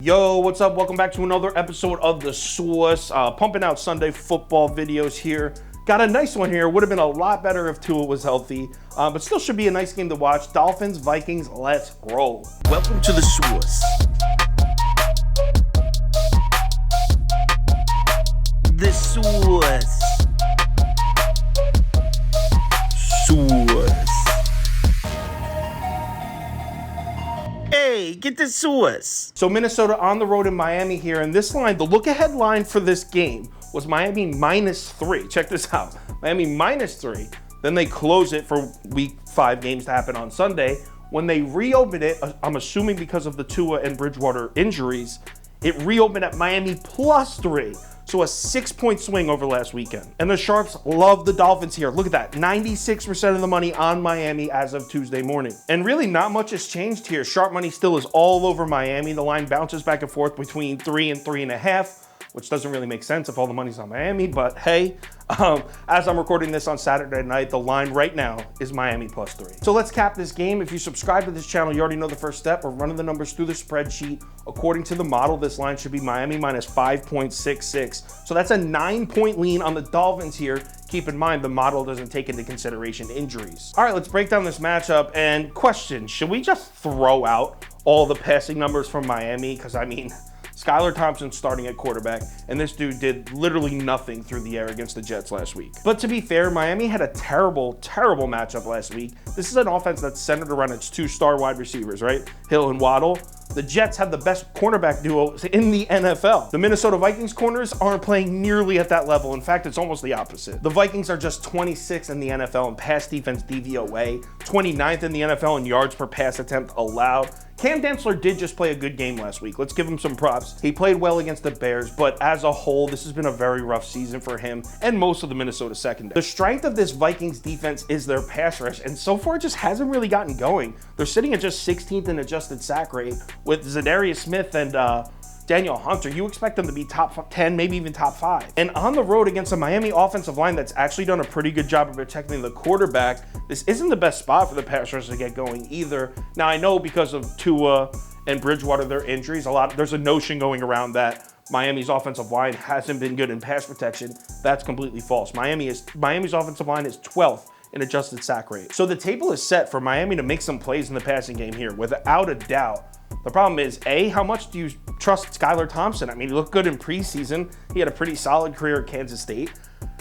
Yo, what's up? Welcome back to another episode of The Sauce. Pumping out Sunday football videos here. Got a nice one here. Would have been a lot better if Tua was healthy, but still should be a nice game to watch. Dolphins, Vikings, let's roll. Welcome to The Sauce. The Sauce. Sauce. Hey, get the sauce. So Minnesota on the road in Miami here, and this line, the look-ahead line for this game was Miami -3. Check this out. Miami -3. Then they close it for week 5 games to happen on Sunday. When they reopen it, I'm assuming because of the Tua and Bridgewater injuries, it reopened at Miami +3. So a 6-point swing over last weekend. And the Sharps love the Dolphins here. Look at that, 96% of the money on Miami as of Tuesday morning. And really not much has changed here. Sharp money still is all over Miami. The line bounces back and forth between 3 and 3.5, which doesn't really make sense if all the money's on Miami, but hey, as I'm recording this on Saturday night, the line right now is Miami +3. So let's cap this game. If you subscribe to this channel, you already know the first step. We're running the numbers through the spreadsheet. According to the model, this line should be Miami -5.66. So that's a 9-point lean on the Dolphins here. Keep in mind, the model doesn't take into consideration injuries. All right, let's break down this matchup and question, should we just throw out all the passing numbers from Miami? Because I mean, Skylar Thompson starting at quarterback, and this dude did literally nothing through the air against the Jets last week. But to be fair, Miami had a terrible matchup last week. This is an offense that's centered around its 2-star wide receivers, right? Hill and Waddle. The Jets have the best cornerback duo in the NFL. The Minnesota Vikings corners aren't playing nearly at that level. In fact, it's almost the opposite. The Vikings are just 26th in the NFL in pass defense DVOA, 29th in the NFL in yards per pass attempt allowed. Cam Dantzler did just play a good game last week. Let's give him some props. He played well against the Bears, but as a whole, this has been a very rough season for him and most of the Minnesota secondary. The strength of this Vikings defense is their pass rush, and so far it just hasn't really gotten going. They're sitting at just 16th in adjusted sack rate with Zadarius Smith and Daniel Hunter. You expect them to be top 10, maybe even top 5. And on the road against a Miami offensive line that's actually done a pretty good job of protecting the quarterback, this isn't the best spot for the pass rush to get going either. Now, I know because of Tua and Bridgewater, their injuries, there's a notion going around that Miami's offensive line hasn't been good in pass protection. That's completely false. Miami's offensive line is 12th in adjusted sack rate. So the table is set for Miami to make some plays in the passing game here, without a doubt. The problem is, A, how much do you trust Skylar Thompson? I mean, he looked good in preseason. He had a pretty solid career at Kansas State.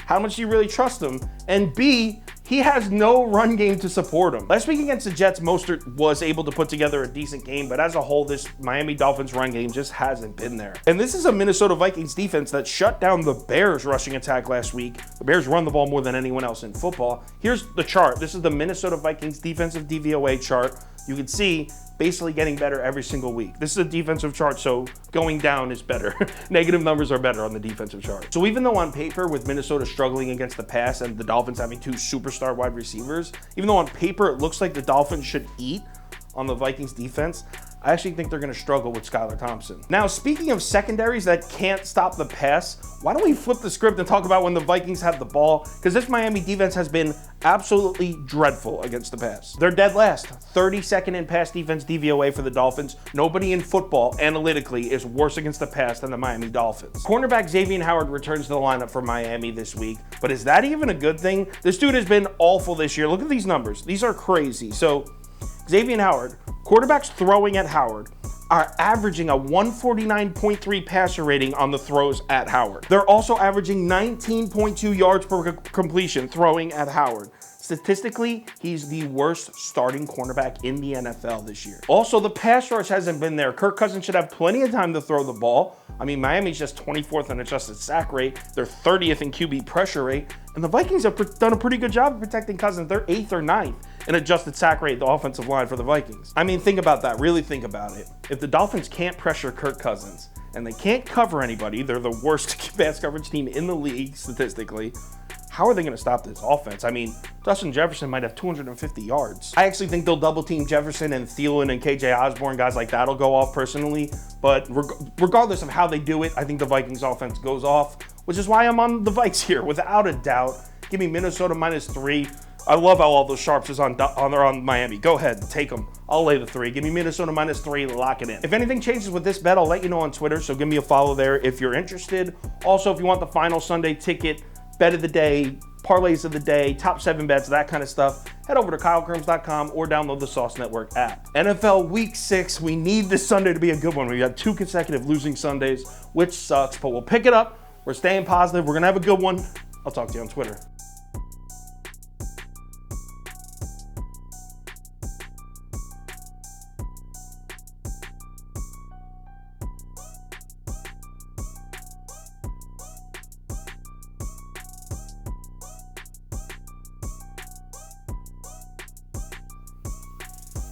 How much do you really trust him? And B, he has no run game to support him. Last week against the Jets, Mostert was able to put together a decent game, but as a whole, this Miami Dolphins run game just hasn't been there. And this is a Minnesota Vikings defense that shut down the Bears rushing attack last week. The Bears run the ball more than anyone else in football. Here's the chart. This is the Minnesota Vikings defensive DVOA chart. You can see basically getting better every single week. This is a defensive chart, so going down is better. Negative numbers are better on the defensive chart. So even though on paper, with Minnesota struggling against the pass and the Dolphins having 2 superstar wide receivers, even though on paper it looks like the Dolphins should eat on the Vikings defense, I actually think they're going to struggle with Skylar Thompson. Now, speaking of secondaries that can't stop the pass, why don't we flip the script and talk about when the Vikings have the ball? Because this Miami defense has been absolutely dreadful against the pass. They're dead last, 32nd in pass defense DVOA for the Dolphins. Nobody in football, analytically, is worse against the pass than the Miami Dolphins. Cornerback Xavier Howard returns to the lineup for Miami this week, but is that even a good thing? This dude has been awful this year. Look at these numbers. These are crazy. So Xavier Howard, quarterbacks throwing at Howard are averaging a 149.3 passer rating on the throws at Howard. They're also averaging 19.2 yards per completion throwing at Howard. Statistically, he's the worst starting cornerback in the NFL this year. Also, the pass rush hasn't been there. Kirk Cousins should have plenty of time to throw the ball. I mean, Miami's just 24th in adjusted sack rate. They're 30th in QB pressure rate. And the Vikings have done a pretty good job of protecting Cousins. They're 8th or 9th in adjusted sack rate, the offensive line for the Vikings. I mean, think about that. Really think about it. If the Dolphins can't pressure Kirk Cousins and they can't cover anybody, they're the worst pass coverage team in the league statistically. How are they going to stop this offense? I mean, Justin Jefferson might have 250 yards. I actually think they'll double team Jefferson and Thielen and KJ Osborne, guys like that'll go off personally. But regardless of how they do it, I think the Vikings offense goes off, which is why I'm on the Vikes here without a doubt. Give me Minnesota -3. I love how all those sharps is on Miami. Go ahead, take them. I'll lay the 3. Give me Minnesota -3, lock it in. If anything changes with this bet, I'll let you know on Twitter, so give me a follow there if you're interested. Also, if you want the final Sunday ticket, bet of the day, parlays of the day, top 7 bets, that kind of stuff, head over to KyleKirms.com or download the Sauce Network app. NFL Week 6, we need this Sunday to be a good one. We got 2 consecutive losing Sundays, which sucks, but we'll pick it up. We're staying positive. We're going to have a good one. I'll talk to you on Twitter.